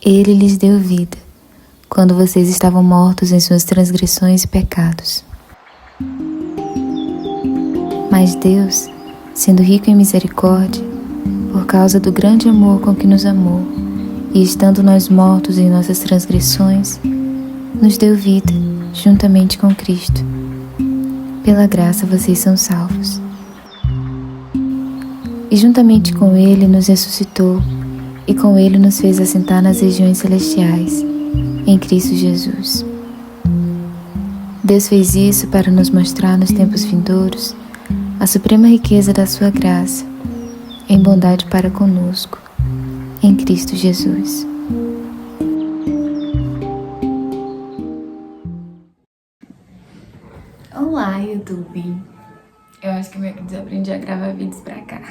Ele lhes deu vida, quando vocês estavam mortos em suas transgressões e pecados. Mas Deus, sendo rico em misericórdia, por causa do grande amor com que nos amou, e estando nós mortos em nossas transgressões, nos deu vida juntamente com Cristo. Pela graça vocês são salvos. E juntamente com Ele nos ressuscitou, e com Ele nos fez assentar nas regiões celestiais, em Cristo Jesus. Deus fez isso para nos mostrar nos tempos vindouros a suprema riqueza da sua graça, em bondade para conosco, em Cristo Jesus. Olá, YouTube! Eu acho que eu desaprendi a gravar vídeos pra cá.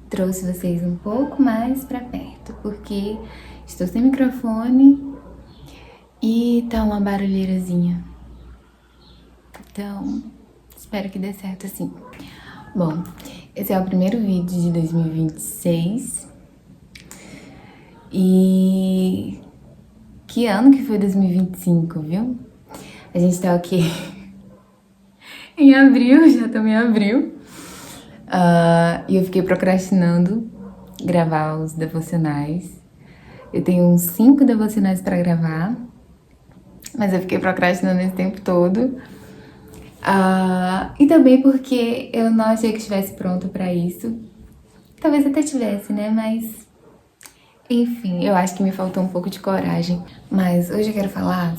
Trouxe vocês um pouco mais pra perto, porque estou sem microfone e tá uma barulheirazinha. Então, espero que dê certo assim. Bom, esse é o primeiro vídeo de 2026. E que ano que foi 2025, viu? A gente tá aqui em abril, já estamos em abril. E eu fiquei procrastinando gravar os devocionais. Eu tenho uns 5 devocionais pra gravar, mas eu fiquei procrastinando esse tempo todo. E também porque eu não achei que estivesse pronta pra isso. Talvez até tivesse, né? Mas enfim, eu acho que me faltou um pouco de coragem. Mas hoje eu quero falar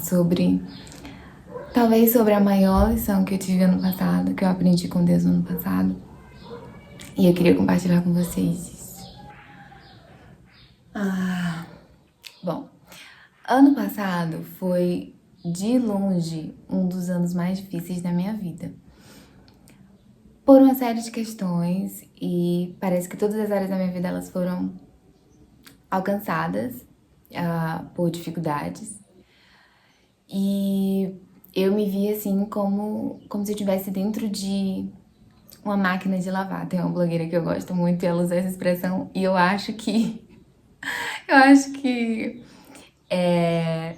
talvez sobre a maior lição que eu tive ano passado, que eu aprendi com Deus no ano passado. E eu queria compartilhar com vocês isso. Bom, ano passado foi, de longe, um dos anos mais difíceis da minha vida. Por uma série de questões, e parece que todas as áreas da minha vida elas foram alcançadas por dificuldades. E eu me vi assim como se eu estivesse dentro de uma máquina de lavar. Tem uma blogueira que eu gosto muito e ela usa essa expressão, e eu acho que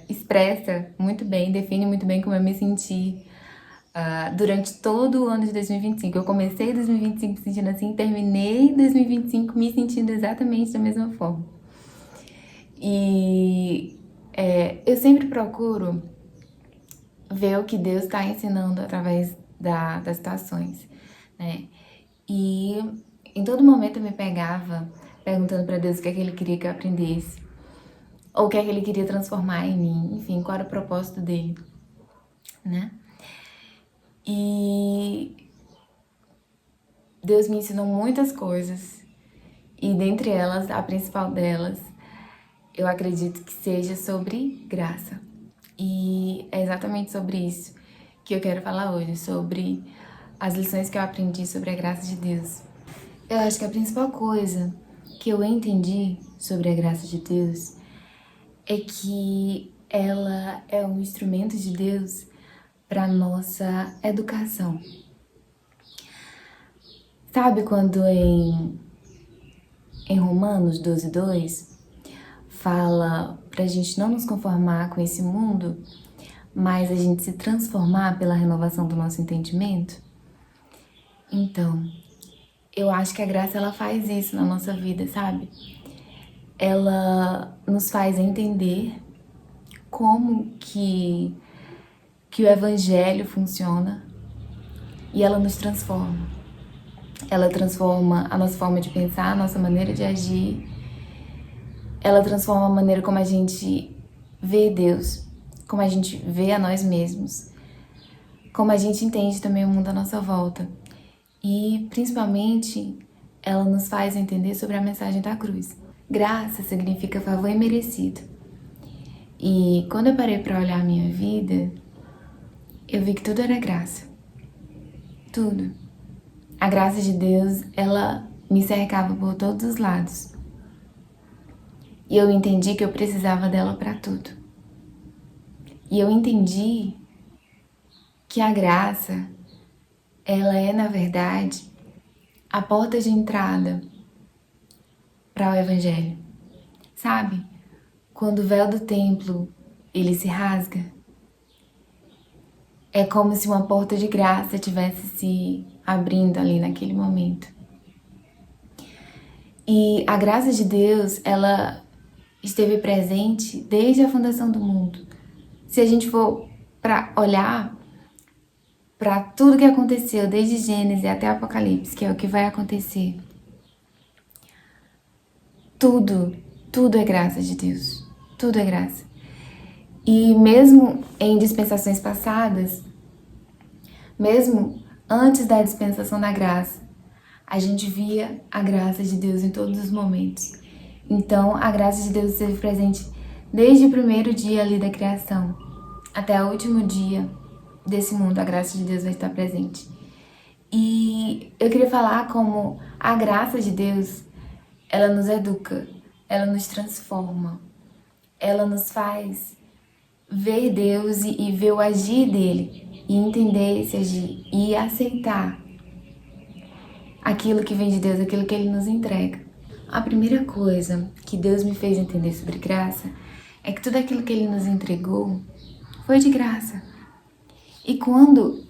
expressa muito bem, define muito bem como eu me senti durante todo o ano de 2025. Eu comecei 2025 me sentindo assim, terminei 2025 me sentindo exatamente da mesma forma. E eu sempre procuro ver o que Deus está ensinando através das situações, né? E em todo momento eu me pegava perguntando para Deus o que é que Ele queria que eu aprendesse, ou o que é que Ele queria transformar em mim, enfim, qual era o propósito dele, né? E Deus me ensinou muitas coisas, e dentre elas, a principal delas, eu acredito que seja sobre graça. E é exatamente sobre isso que eu quero falar hoje, sobre as lições que eu aprendi sobre a graça de Deus. Eu acho que a principal coisa que eu entendi sobre a graça de Deus é que ela é um instrumento de Deus para nossa educação. Sabe quando em Romanos 12:2 fala pra gente não nos conformar com esse mundo, mas a gente se transformar pela renovação do nosso entendimento? Então, eu acho que a graça ela faz isso na nossa vida, sabe? Ela nos faz entender como que o evangelho funciona, e ela nos transforma. Ela transforma a nossa forma de pensar, a nossa maneira de agir. Ela transforma a maneira como a gente vê Deus, como a gente vê a nós mesmos, como a gente entende também o mundo à nossa volta. E, principalmente, ela nos faz entender sobre a mensagem da cruz. Graça significa favor imerecido. E quando eu parei para olhar a minha vida, eu vi que tudo era graça. Tudo. A graça de Deus, ela me cercava por todos os lados. E eu entendi que eu precisava dela para tudo. E eu entendi que a graça, ela é, na verdade, a porta de entrada para o evangelho. Sabe? quando o véu do templo ele se rasga, é como se uma porta de graça estivesse se abrindo ali naquele momento. E a graça de Deus, ela esteve presente desde a fundação do mundo. Se a gente for para olhar para tudo que aconteceu, desde Gênesis até Apocalipse, que é o que vai acontecer, tudo é graça de Deus. Tudo é graça. E mesmo em dispensações passadas, mesmo antes da dispensação da graça, a gente via a graça de Deus em todos os momentos. Então, a graça de Deus esteve presente desde o primeiro dia ali da criação até o último dia desse mundo, a graça de Deus vai estar presente. E eu queria falar como a graça de Deus, ela nos educa, ela nos transforma, ela nos faz ver Deus e ver o agir dele, e entender esse agir, e aceitar aquilo que vem de Deus, aquilo que ele nos entrega. A primeira coisa que Deus me fez entender sobre graça é que tudo aquilo que ele nos entregou foi de graça. E quando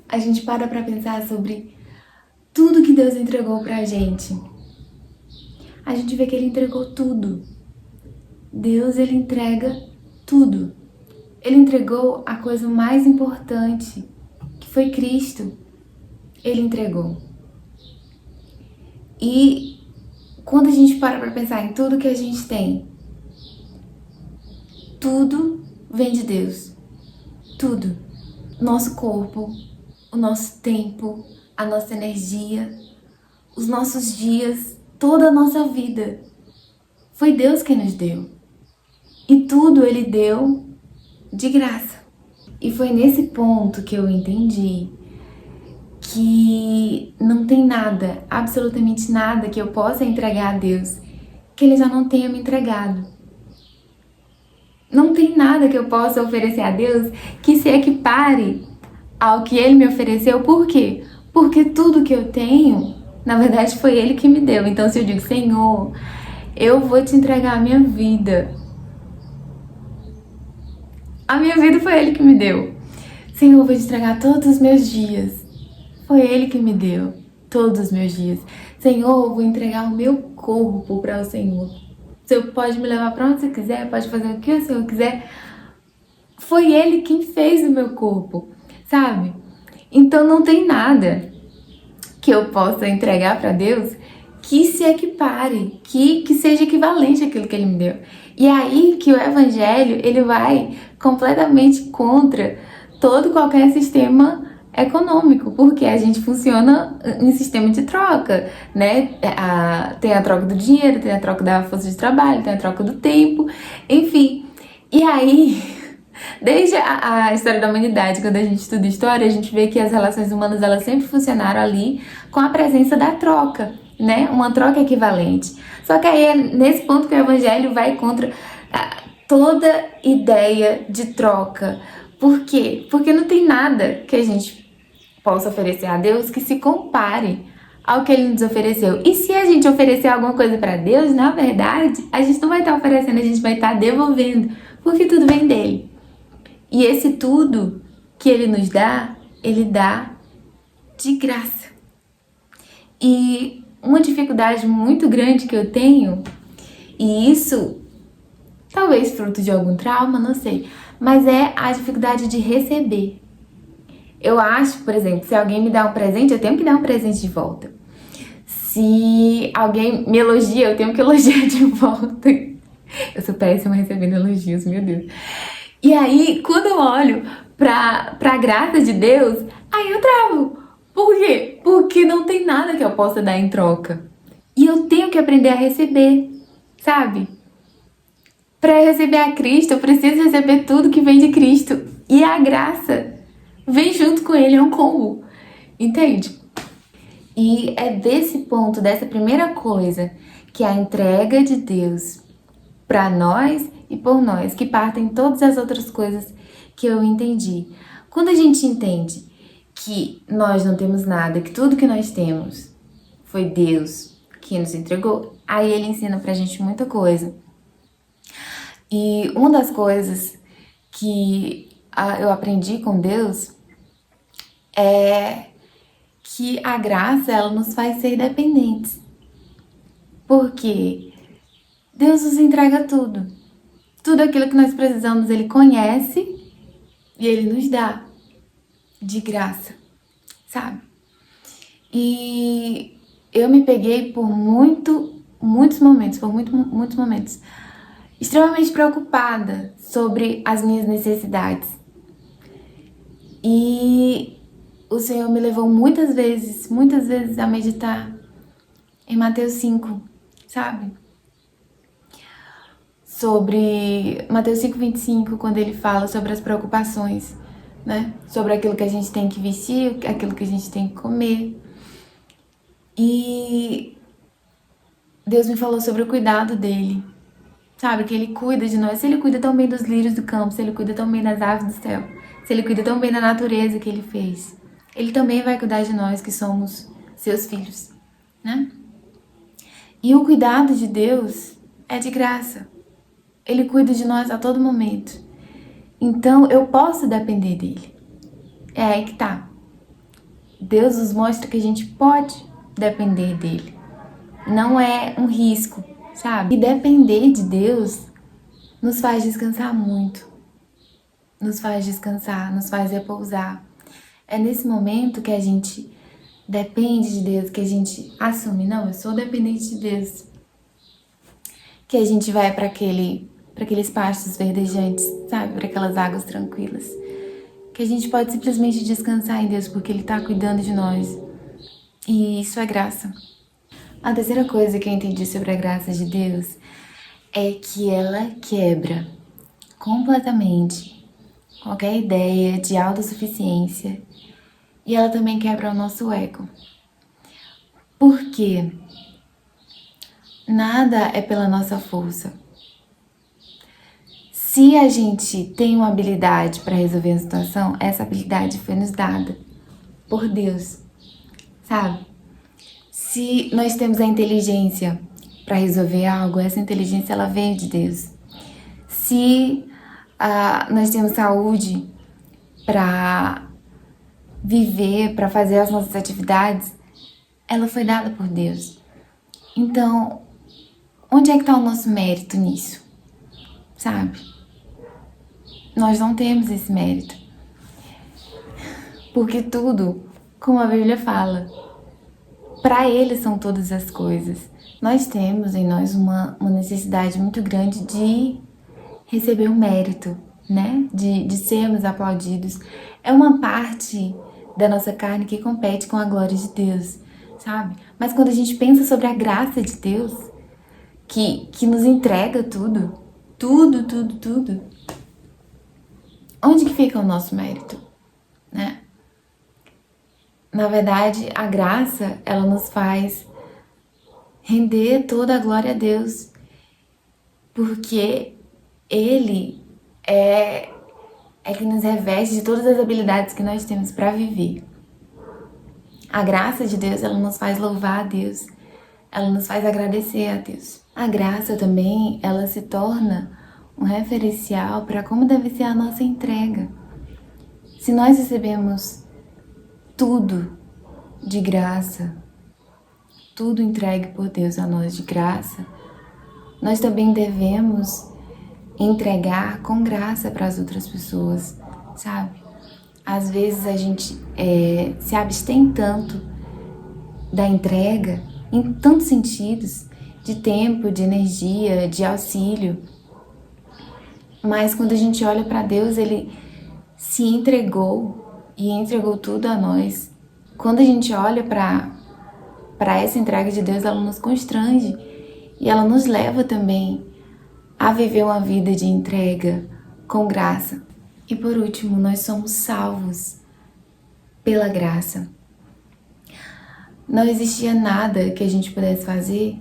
a gente para pensar sobre tudo que Deus entregou pra gente, a gente vê que ele entregou tudo. Deus, ele entrega tudo. Ele entregou a coisa mais importante, que foi Cristo. Ele entregou. E quando a gente para pensar em tudo que a gente tem, tudo vem de Deus. Tudo. Nosso corpo, o nosso tempo, a nossa energia, os nossos dias, toda a nossa vida. Foi Deus quem nos deu. E tudo ele deu de graça. E foi nesse ponto que eu entendi que não tem nada, absolutamente nada que eu possa entregar a Deus que ele já não tenha me entregado. Não tem nada que eu possa oferecer a Deus que se equipare ao que ele me ofereceu. Por quê? Porque tudo que eu tenho, na verdade, foi ele que me deu. Então, se eu digo, Senhor, eu vou te entregar a minha vida foi ele que me deu. Senhor, eu vou te entregar todos os meus dias. Foi ele que me deu todos os meus dias. Senhor, eu vou entregar o meu corpo para o Senhor. O Senhor pode me levar para onde você quiser, pode fazer o que o Senhor quiser. Foi ele quem fez o meu corpo, sabe? Então não tem nada que eu possa entregar para Deus que se equipare, que seja equivalente àquilo que ele me deu. E é aí que o evangelho, ele vai completamente contra todo qualquer sistema econômico, porque a gente funciona em sistema de troca, né? Tem a troca do dinheiro, tem a troca da força de trabalho, tem a troca do tempo, enfim. E aí, desde a história da humanidade, quando a gente estuda história, a gente vê que as relações humanas, elas sempre funcionaram ali com a presença da troca, né? Uma troca equivalente. Só que aí é nesse ponto que o evangelho vai contra toda ideia de troca. Por quê? Porque não tem nada que a gente possa oferecer a Deus que se compare ao que ele nos ofereceu. E se a gente oferecer alguma coisa para Deus, na verdade, a gente não vai estar oferecendo, a gente vai estar devolvendo, porque tudo vem dele. E esse tudo que ele nos dá, ele dá de graça. E uma dificuldade muito grande que eu tenho, e isso talvez fruto de algum trauma, não sei, mas é a dificuldade de receber. Eu acho, por exemplo, se alguém me dá um presente, eu tenho que dar um presente de volta. Se alguém me elogia, eu tenho que elogiar de volta. Eu sou péssima recebendo elogios, meu Deus. E aí, quando eu olho pra graça de Deus, aí eu travo. Por quê? Porque não tem nada que eu possa dar em troca. E eu tenho que aprender a receber, sabe? Para receber a Cristo, eu preciso receber tudo que vem de Cristo. E a graça vem junto com ele, é um combo. Entende? E é desse ponto, dessa primeira coisa, que a entrega de Deus para nós e por nós, que partem todas as outras coisas que eu entendi. Quando a gente entende que nós não temos nada, que tudo que nós temos foi Deus que nos entregou, aí ele ensina pra gente muita coisa. E uma das coisas que eu aprendi com Deus é que a graça, ela nos faz ser dependentes. Porque Deus nos entrega tudo. Tudo aquilo que nós precisamos, Ele conhece e Ele nos dá de graça, sabe? E eu me peguei por muitos momentos, extremamente preocupada sobre as minhas necessidades. E o Senhor me levou muitas vezes a meditar em Mateus 5, sabe? Sobre Mateus 5:25, quando ele fala sobre as preocupações, né? Sobre aquilo que a gente tem que vestir, aquilo que a gente tem que comer. E Deus me falou sobre o cuidado dele, sabe? Que ele cuida de nós. Se ele cuida tão bem dos lírios do campo, se ele cuida tão bem das aves do céu, se ele cuida tão bem da natureza que ele fez, ele também vai cuidar de nós que somos seus filhos, né? E o cuidado de Deus é de graça. Ele cuida de nós a todo momento. Então eu posso depender dele. É aí que tá. Deus nos mostra que a gente pode depender dele. Não é um risco, sabe? E depender de Deus nos faz descansar muito. Nos faz descansar, nos faz repousar. É nesse momento que a gente depende de Deus, que a gente assume, não, eu sou dependente de Deus. Que a gente vai para aqueles pastos verdejantes, sabe? Para aquelas águas tranquilas. Que a gente pode simplesmente descansar em Deus, porque Ele tá cuidando de nós. E isso é graça. A terceira coisa que eu entendi sobre a graça de Deus é que ela quebra completamente qualquer ideia de autossuficiência e ela também quebra o nosso ego. Porque nada é pela nossa força. Se a gente tem uma habilidade para resolver a situação, essa habilidade foi nos dada por Deus, sabe? Se nós temos a inteligência para resolver algo, essa inteligência ela veio de Deus. Se nós temos saúde para viver, para fazer as nossas atividades, ela foi dada por Deus. Então, onde é que está o nosso mérito nisso? Sabe? Nós não temos esse mérito. Porque tudo, como a Bíblia fala, para Ele são todas as coisas. Nós temos em nós uma necessidade muito grande de receber o mérito, né? De sermos aplaudidos. É uma parte da nossa carne que compete com a glória de Deus, sabe? Mas quando a gente pensa sobre a graça de Deus, que nos entrega tudo, onde que fica o nosso mérito, né? Na verdade, a graça, ela nos faz render toda a glória a Deus, porque Ele é que nos reveste de todas as habilidades que nós temos para viver. A graça de Deus, ela nos faz louvar a Deus, ela nos faz agradecer a Deus. A graça também, ela se torna um referencial para como deve ser a nossa entrega. Se nós recebemos tudo de graça, tudo entregue por Deus a nós de graça, nós também devemos entregar com graça para as outras pessoas, sabe? Às vezes a gente se abstém tanto da entrega, em tantos sentidos, de tempo, de energia, de auxílio, mas quando a gente olha para Deus, Ele se entregou e entregou tudo a nós. Quando a gente olha para essa entrega de Deus, ela nos constrange e ela nos leva também a viver uma vida de entrega com graça. E por último, nós somos salvos pela graça. Não existia nada que a gente pudesse fazer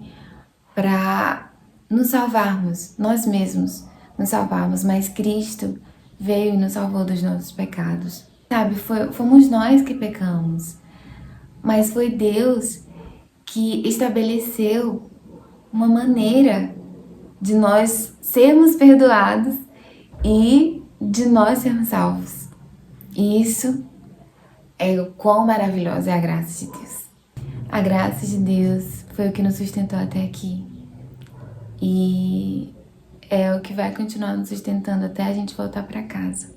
para nos salvarmos, nós mesmos nos salvarmos, mas Cristo veio e nos salvou dos nossos pecados. Sabe, fomos nós que pecamos, mas foi Deus que estabeleceu uma maneira de nós sermos perdoados e de nós sermos salvos. E isso é o quão maravilhosa é a graça de Deus. A graça de Deus foi o que nos sustentou até aqui. E é o que vai continuar nos sustentando até a gente voltar para casa.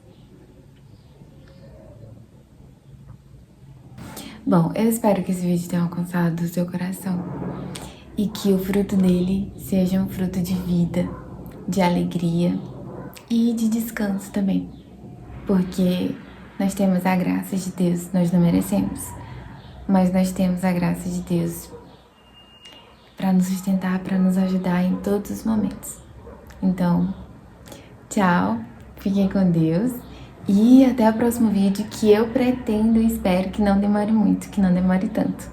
Bom, eu espero que esse vídeo tenha alcançado o seu coração e que o fruto dele seja um fruto de vida, de alegria e de descanso também. Porque nós temos a graça de Deus, nós não merecemos, mas nós temos a graça de Deus para nos sustentar, para nos ajudar em todos os momentos. Então, tchau, fiquem com Deus e até o próximo vídeo, que eu pretendo e espero que não demore muito, que não demore tanto.